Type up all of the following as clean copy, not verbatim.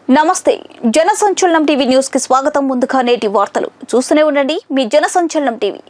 నమస్తే జనసంచలనం TV news కి స్వాగతం. ముందుగా నేటి వార్తలు చూస్తూనే ఉండండి మీ జనసంచలనం టీవీ.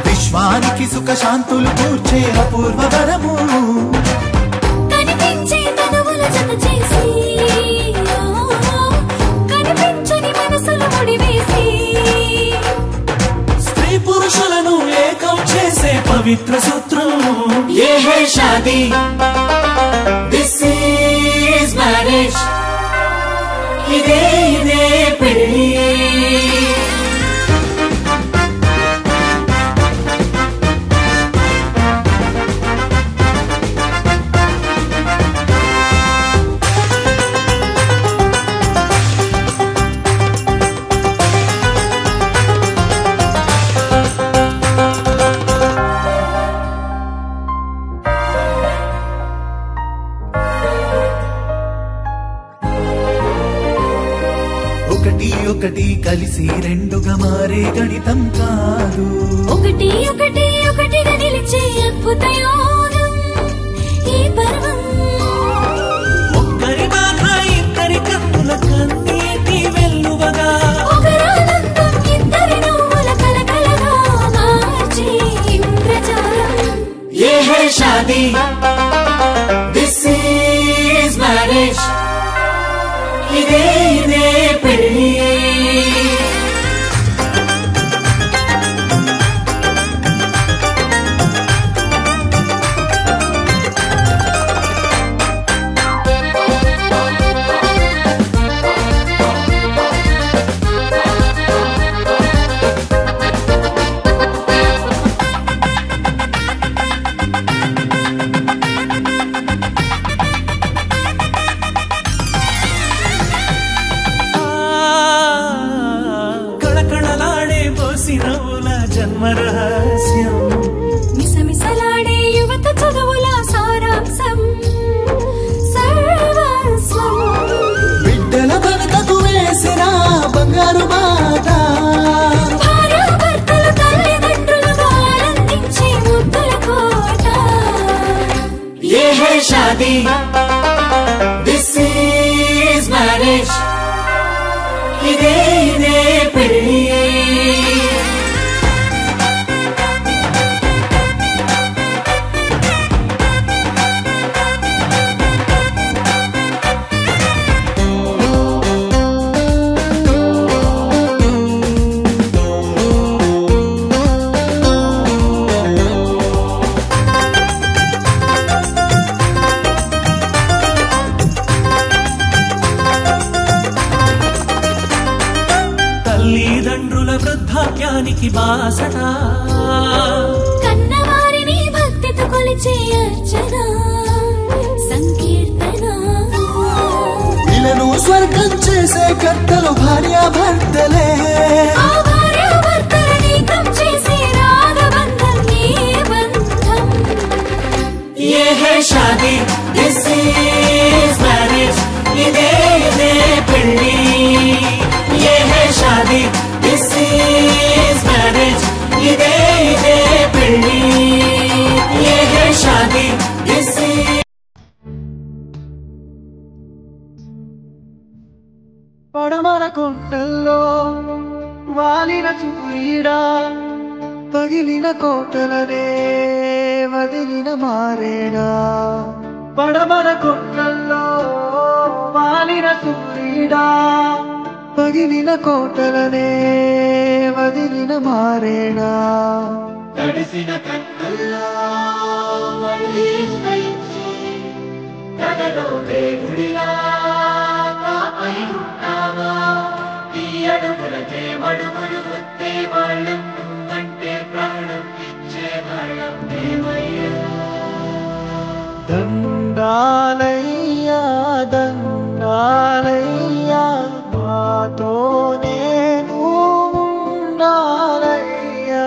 విశ్వానికి సుఖ శాంతులు కూర్చే అపూర్వ వరము కనిపించే తనువుల జత చేసి కనిపించని మనసులు ముడివేసి స్త్రీ పురుషులను ఏకం చేసే పవిత్ర సూత్రం ఏ హై షాదీ, దిస్ ఈజ్ మ్యారేజ్. ఇదే ఇదే పెళ్లి. ఒకటి ఒకటి కలిసి రెండుగా మారే గణితం కాదు, ఒకటి ఒకటి ఒకటిగా నిలిచే అద్భుత యోగం ఈ పర్వం. ఒక్కరి బాధ ఇద్దరి కన్నుల కన్నీటి వెల్లువగా, ఒకరానందం ఇద్దరి నవ్వుల కలకలగా మార్చే ఇంద్రజాలం. ఏ హై షాదీ, దిస్ ఈజ్ మ్యారేజ్. ఇదే ఇదే పెళ్లి. జన్మరహస్యం మిసమిసలాడే యువత చదువుల సారాంశం సర్వస్వం. బిడ్డల బతుకు వేసిన బంగారు మాట, భార్యాభర్తలు తల్లిదండ్రులుగా ఆనందించే ముద్దుల కోట. ఏ హై షాదీ, దిస్ ఈజ్ మ్యారేజ్. ఇదే ఇదే పెళ్లి. తల్లిదండ్రుల వృద్ధాప్యానికి బాసట, కన్నవారిని భక్తితో కొలిచే అర్చన సంకీర్తన. ఇలను స్వర్గం చేసే కర్తలు భార్యాభర్తలే, ఆ భార్యాభర్తలని కం చేసే రాగబంధం ఈ బంధం. ఏ హై షాదీ, దిస్ ఈజ్ మ్యారేజ్. ఇదే ఇదే పెళ్లి. ఏ హై షాదీ, దిస్ ఈజ్ మ్యారేజ్. ఇదే ఇదే పెళ్లి. ఏ హై షాదీ, దిస్ ఈజ్ పడమర కొండల్లో వాలిన సూర్యుడా పగిలిన కోటలనే వదిలిన మారేడా పడమర కొండల్లో వాలిన సూర్యుడా పగిలిన కోటలనే వదిలిన మారేడా తడిసిన కన్నుల్లో మళ్ళీ స్మరించి కథలో దేవుడిలా కాపై ఉంటావా ఈ అడుగులకే మడుగులు వస్తే వాళ్ళం అంటే ప్రాణం ఇచ్చే వాళ్ళం మేమయ్యా దండాలయ్యా దండాలయ్యా మాతోనే నువ్వు ఉండాలయ్యా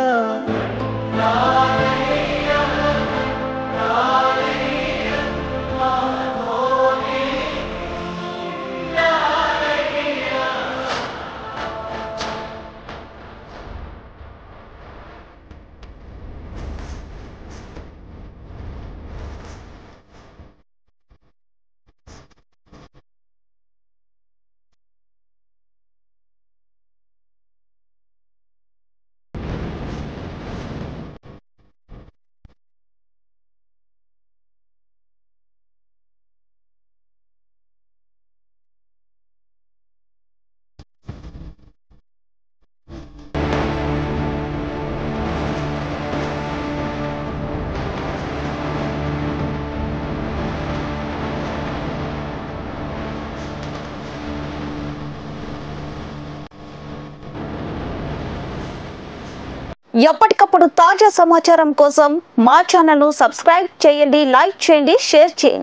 ఎప్పటికప్పుడు తాజా సమాచారం కోసం మా ఛానల్ ను సబ్స్క్రైబ్ చేయండి, లైక్ చేయండి, షేర్ చేయండి.